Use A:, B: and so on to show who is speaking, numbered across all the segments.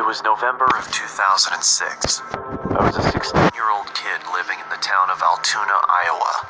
A: It was November of 2006. I was a 16-year-old kid living in the town of Altoona, Iowa.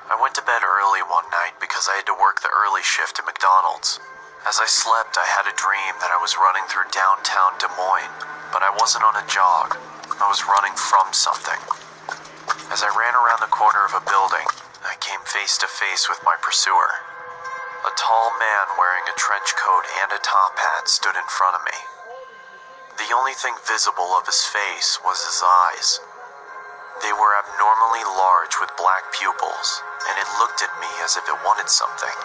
A: I went to bed early one night because I had to work the early shift at McDonald's. As I slept, I had a dream that I was running through downtown Des Moines, but I wasn't on a jog. I was running from something. As I ran around the corner of a building, I came face to face with my pursuer. A tall man wearing a trench coat and a top hat stood in front of me. The only thing visible of his face was his eyes. They were abnormally large with black pupils, and it looked at me as if it wanted something.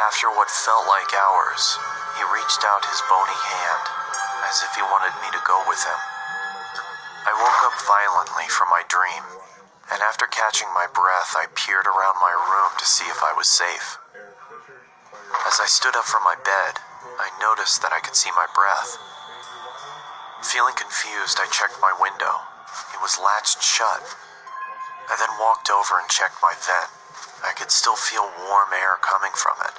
A: After what felt like hours, he reached out his bony hand, as if he wanted me to go with him. I woke up violently from my dream, and after catching my breath, I peered around my room to see if I was safe. As I stood up from my bed, I noticed that I could see my breath. Feeling confused, I checked my window. It was latched shut. I then walked over and checked my vent. I could still feel warm air coming from it.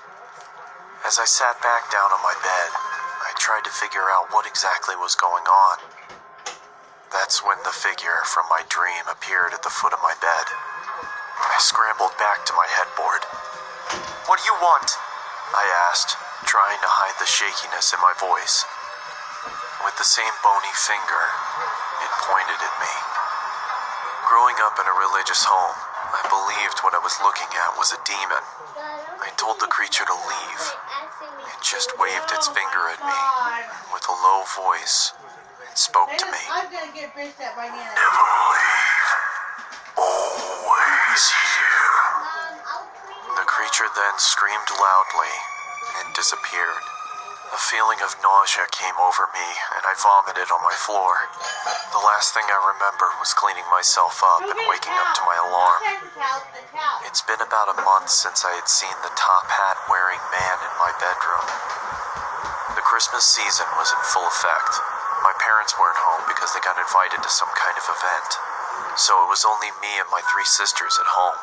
A: As I sat back down on my bed, I tried to figure out what exactly was going on. That's when the figure from my dream appeared at the foot of my bed. I scrambled back to my headboard. "What do you want?" I asked, trying to hide the shakiness in my voice. With the same bony finger, it pointed at me. Growing up in a religious home, I believed what I was looking at was a demon. I told the creature to leave. It just waved its finger at me, and with a low voice, it spoke to me. "Never leave. Always here." The creature then screamed loudly and disappeared. A feeling of nausea came over me, and I vomited on my floor. The last thing I remember was cleaning myself up and waking up to my alarm. It's been about a month since I had seen the top hat-wearing man in my bedroom. The Christmas season was in full effect. My parents weren't home because they got invited to some kind of event, so it was only me and my 3 sisters at home.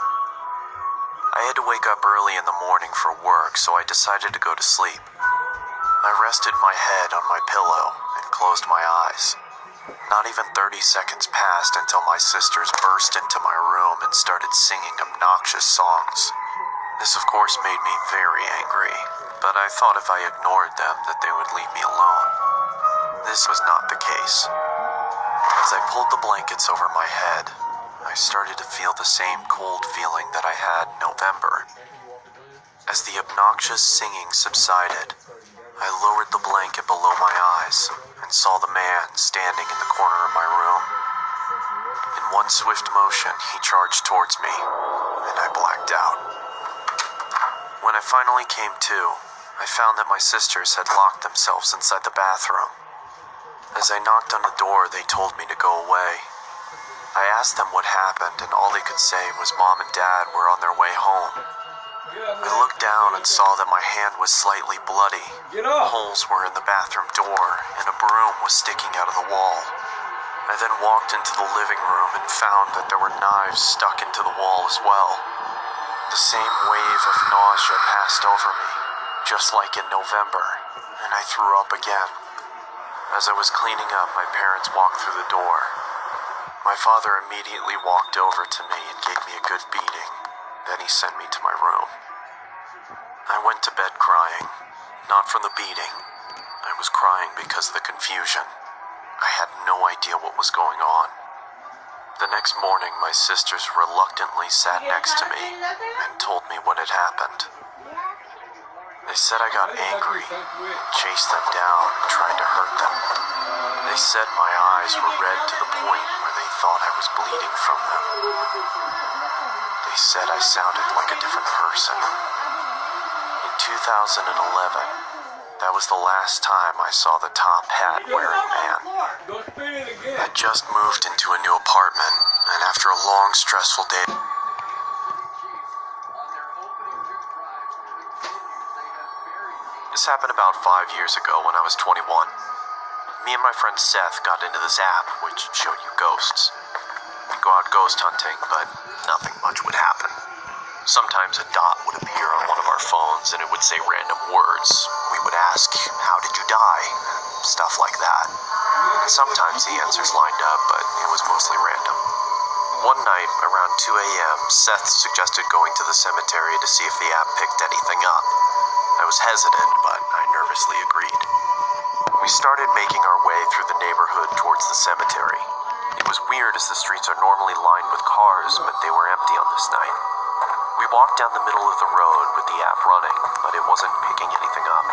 A: I had to wake up early in the morning for work, so I decided to go to sleep. I rested my head on my pillow and closed my eyes. Not even 30 seconds passed until my sisters burst into my room and started singing obnoxious songs. This, of course, made me very angry, but I thought if I ignored them that they would leave me alone. This was not the case. As I pulled the blankets over my head, I started to feel the same cold feeling that I had in November. As the obnoxious singing subsided, I lowered the blanket below my eyes and saw the man standing in the corner of my room. In one swift motion, he charged towards me, and I blacked out. When I finally came to, I found that my sisters had locked themselves inside the bathroom. As I knocked on the door, they told me to go away. I asked them what happened, and all they could say was Mom and Dad were on their way home. I looked down and saw that my hand was slightly bloody. Holes were in the bathroom door, and a broom was sticking out of the wall. I then walked into the living room and found that there were knives stuck into the wall as well. The same wave of nausea passed over me, just like in November, and I threw up again. As I was cleaning up, my parents walked through the door. My father immediately walked over to me and gave me a good beating. Then he sent me to my room. I went to bed crying, not from the beating. I was crying because of the confusion. I had no idea what was going on. The next morning, my sisters reluctantly sat next to me and told me what had happened. They said I got angry and chased them down and tried to hurt them. They said my eyes were red to the point where they thought I was bleeding from them. They said I sounded like a different person. In 2011, that was the last time I saw the top hat-wearing man. I just moved into a new apartment, and after a long, stressful day... This happened about 5 years ago when I was 21. Me and my friend Seth got into this app, which showed you ghosts. We'd go out ghost hunting, but nothing much would happen. Sometimes a dot would appear on one of our phones and it would say random words. We would ask, "How did you die?" Stuff like that. And sometimes the answers lined up, but it was mostly random. One night, around 2 a.m., Seth suggested going to the cemetery to see if the app picked anything up. I was hesitant, but I nervously agreed. We started making our way through the neighborhood towards the cemetery. It was weird as the streets are normally lined with cars, but they were empty on this night. We walked down the middle of the road with the app running, but it wasn't picking anything up.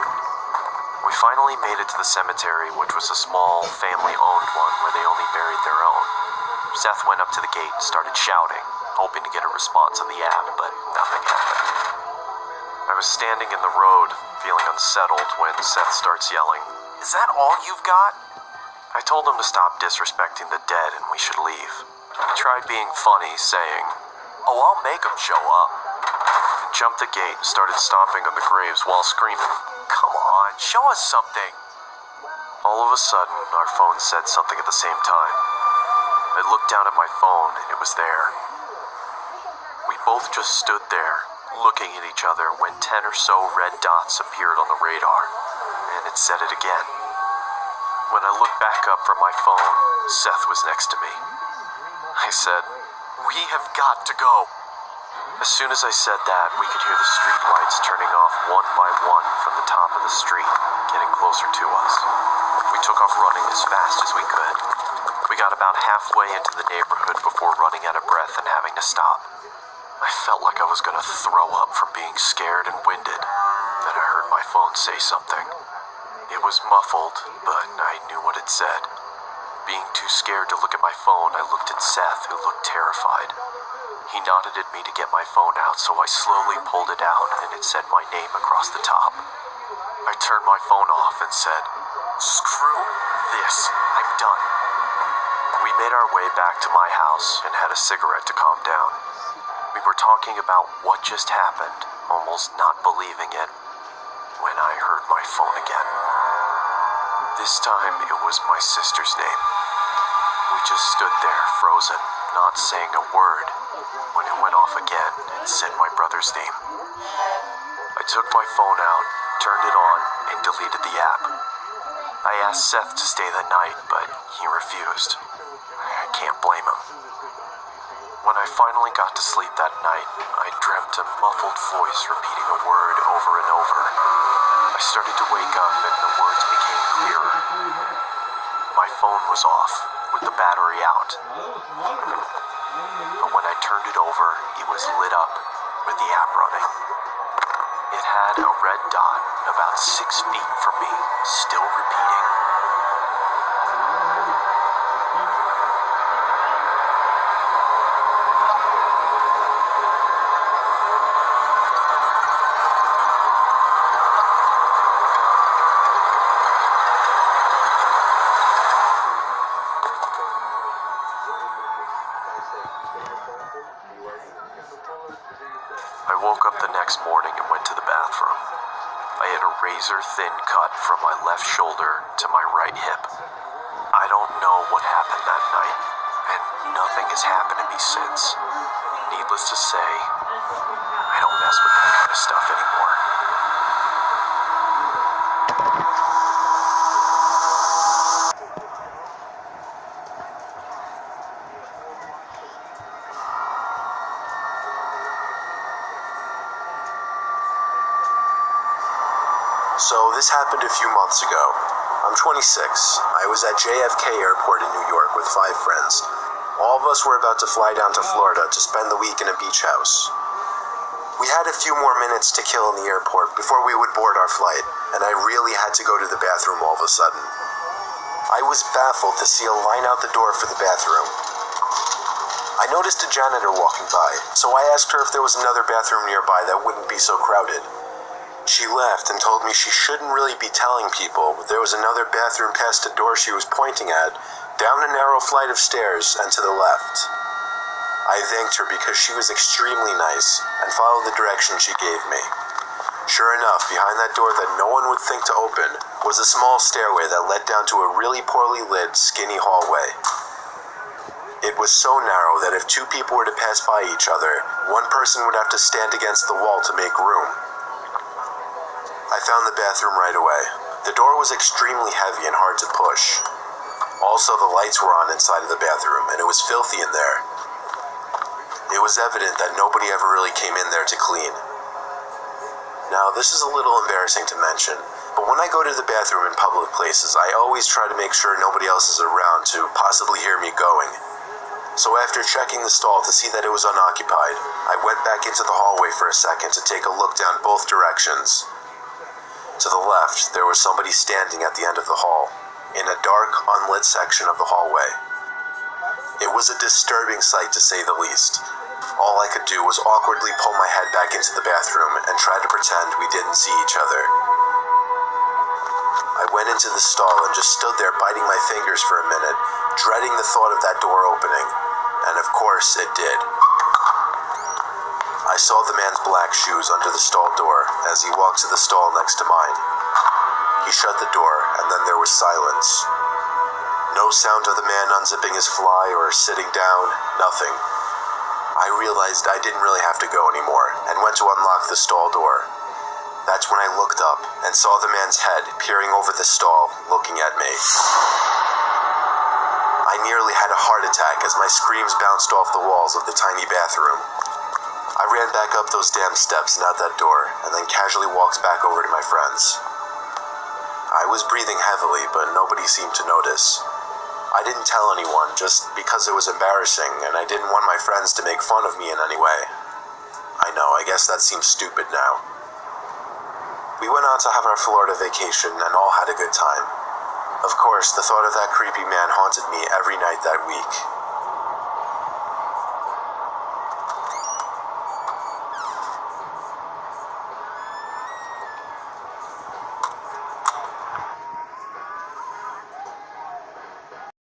A: We finally made it to the cemetery, which was a small, family-owned one where they only buried their own. Seth went up to the gate and started shouting, hoping to get a response on the app, but nothing happened. I was standing in the road, feeling unsettled, when Seth starts yelling, "Is that all you've got?" I told him to stop disrespecting the dead and we should leave. He tried being funny, saying, "Oh, I'll make them show up." He jumped the gate and started stomping on the graves while screaming, "Come on, show us something." All of a sudden, our phones said something at the same time. I looked down at my phone and it was there. We both just stood there, looking at each other when 10 or so red dots appeared on the radar, and it said it again. When I looked back up from my phone, Seth was next to me. I said, "We have got to go." As soon as I said that, we could hear the street lights turning off one by one from the top of the street, getting closer to us. We took off running as fast as we could. We got about halfway into the neighborhood before running out of breath and having to stop. I felt like I was going to throw up from being scared and winded. Then I heard my phone say something. It was muffled, but I knew what it said. Being too scared to look at my phone, I looked at Seth, who looked terrified. He nodded at me to get my phone out, so I slowly pulled it out, and it said my name across the top. I turned my phone off and said, "Screw this, I'm done." We made our way back to my house and had a cigarette to calm down. We were talking about what just happened, almost not believing it, when I heard my phone again. This time, it was my sister's name. We just stood there, frozen, not saying a word, when it went off again and said my brother's name. I took my phone out, turned it on, and deleted the app. I asked Seth to stay the night, but he refused. I can't blame him. When I finally got to sleep that night, I dreamt a muffled voice repeating a word over and over. I started to wake up and the words became clearer. My phone was off, with the battery out. But when I turned it over, it was lit up with the app running. It had a red dot about 6 feet from me, still repeating. I woke up the next morning and went to the bathroom. I had a razor-thin cut from my left shoulder to my right hip. I don't know what happened that night, and nothing has happened to me since. Needless to say, I don't mess with that kind of stuff anymore.
B: So this happened a few months ago. I'm 26. I was at JFK Airport in New York with 5 friends. All of us were about to fly down to Florida to spend the week in a beach house. We had a few more minutes to kill in the airport before we would board our flight, and I really had to go to the bathroom all of a sudden. I was baffled to see a line out the door for the bathroom. I noticed a janitor walking by, so I asked her if there was another bathroom nearby that wouldn't be so crowded. She laughed and told me she shouldn't really be telling people, but there was another bathroom past the door she was pointing at, down a narrow flight of stairs and to the left. I thanked her because she was extremely nice and followed the direction she gave me. Sure enough, behind that door that no one would think to open was a small stairway that led down to a really poorly lit, skinny hallway. It was so narrow that if 2 people were to pass by each other, one person would have to stand against the wall to make room. I I found the bathroom right away. The door was extremely heavy and hard to push. Also, the lights were on inside of the bathroom, and it was filthy in there. It was evident that nobody ever really came in there to clean. Now, this is a little embarrassing to mention, but when I go to the bathroom in public places, I always try to make sure nobody else is around to possibly hear me going. So after checking the stall to see that it was unoccupied, I went back into the hallway for a second to take a look down both directions. To the left, there was somebody standing at the end of the hall, in a dark, unlit section of the hallway. It was a disturbing sight to say the least. All I could do was awkwardly pull my head back into the bathroom and try to pretend we didn't see each other. I went into the stall and just stood there biting my fingers for a minute, dreading the thought of that door opening. And of course, it did. I saw the man's black shoes under the stall door as he walked to the stall next to mine. He shut the door, and then there was silence. No sound of the man unzipping his fly or sitting down, nothing. I realized I didn't really have to go anymore, and went to unlock the stall door. That's when I looked up and saw the man's head peering over the stall, looking at me. I nearly had a heart attack as my screams bounced off the walls of the tiny bathroom. I ran back up those damn steps and out that door, and then casually walked back over to my friends. I was breathing heavily, but nobody seemed to notice. I didn't tell anyone just because it was embarrassing, and I didn't want my friends to make fun of me in any way. I know, I guess that seems stupid now. We went on to have our Florida vacation and all had a good time. Of course, the thought of that creepy man haunted me every night that week.